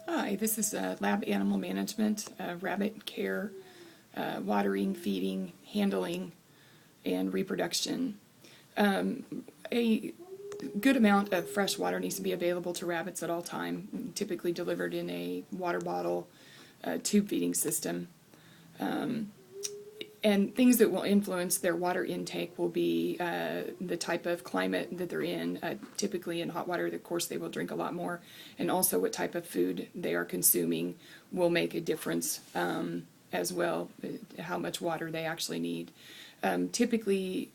Hi, this is Lab Animal Management, rabbit care, watering, feeding, handling, and reproduction. A good amount of fresh water needs to be available to rabbits at all time, typically delivered in a water bottle, tube feeding system. And things that will influence their water intake will be the type of climate that they're in. Typically in hot water, of course, they will drink a lot more. And also what type of food they are consuming will make a difference as well, how much water they actually need. Typically,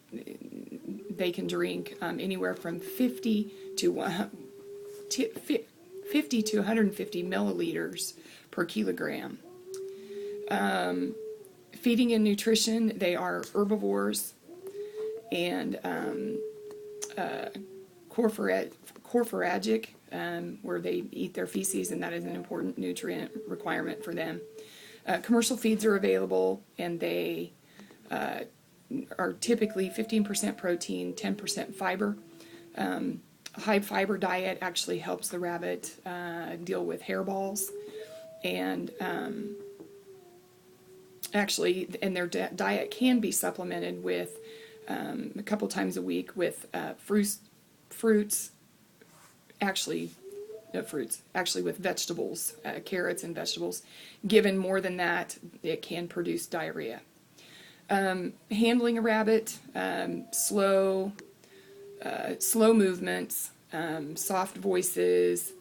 they can drink anywhere from 50 to 150 milliliters per kilogram. Feeding and nutrition, they are herbivores and corphoragic, where they eat their feces, and that is an important nutrient requirement for them. Commercial feeds are available, and they are typically 15% protein, 10% fiber. High fiber diet actually helps the rabbit deal with hairballs, and actually, and their diet can be supplemented with a couple times a week with fruits, actually with vegetables, carrots and vegetables. Given more than that, it can produce diarrhea. Handling a rabbit, slow movements, soft voices.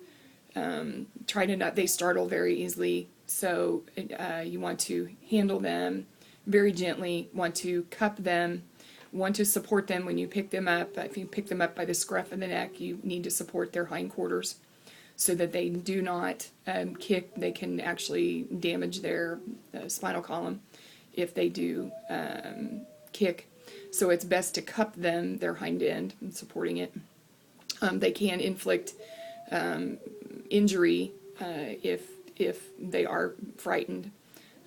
Try to not, they startle very easily. So you want to handle them very gently, want to cup them, want to support them when you pick them up. If you pick them up by the scruff of the neck, you need to support their hindquarters so that they do not kick. They can actually damage their spinal column if they do kick. So it's best to cup them, their hind end, and supporting it. They can inflict injury if they are frightened.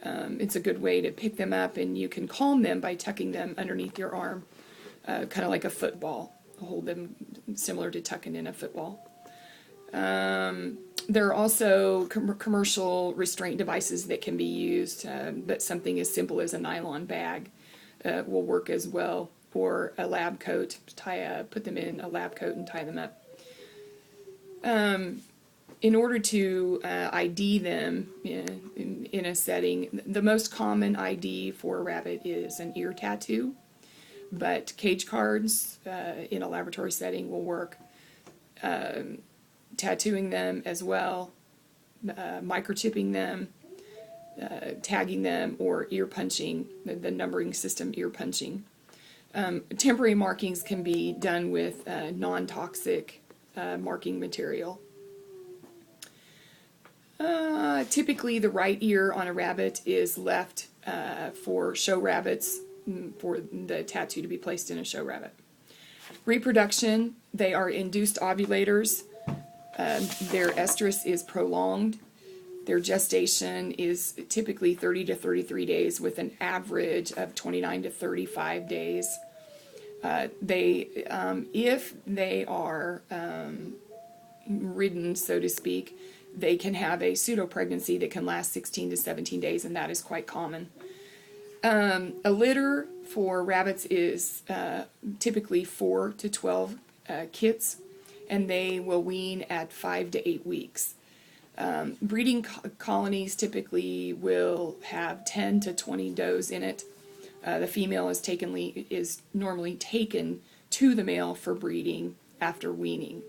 It's a good way to pick them up, and you can calm them by tucking them underneath your arm, kind of like a football. Hold them similar to tucking in a football. There are also commercial restraint devices that can be used, but something as simple as a nylon bag will work as well, or a lab coat. Put them in a lab coat and tie them up. In order to ID them in a setting, the most common ID for a rabbit is an ear tattoo, but cage cards in a laboratory setting will work. Tattooing them as well, microchipping them, tagging them, or ear punching, the numbering system ear punching. Temporary markings can be done with non-toxic marking material. Typically, the right ear on a rabbit is left for show rabbits, for the tattoo to be placed in a show rabbit. Reproduction, they are induced ovulators. Their estrus is prolonged. Their gestation is typically 30 to 33 days with an average of 29 to 35 days. If they are ridden, so to speak, they can have a pseudo-pregnancy that can last 16 to 17 days, and that is quite common. A litter for rabbits is typically 4 to 12 kits, and they will wean at 5 to 8 weeks. Breeding colonies typically will have 10 to 20 does in it. The female is normally taken to the male for breeding after weaning.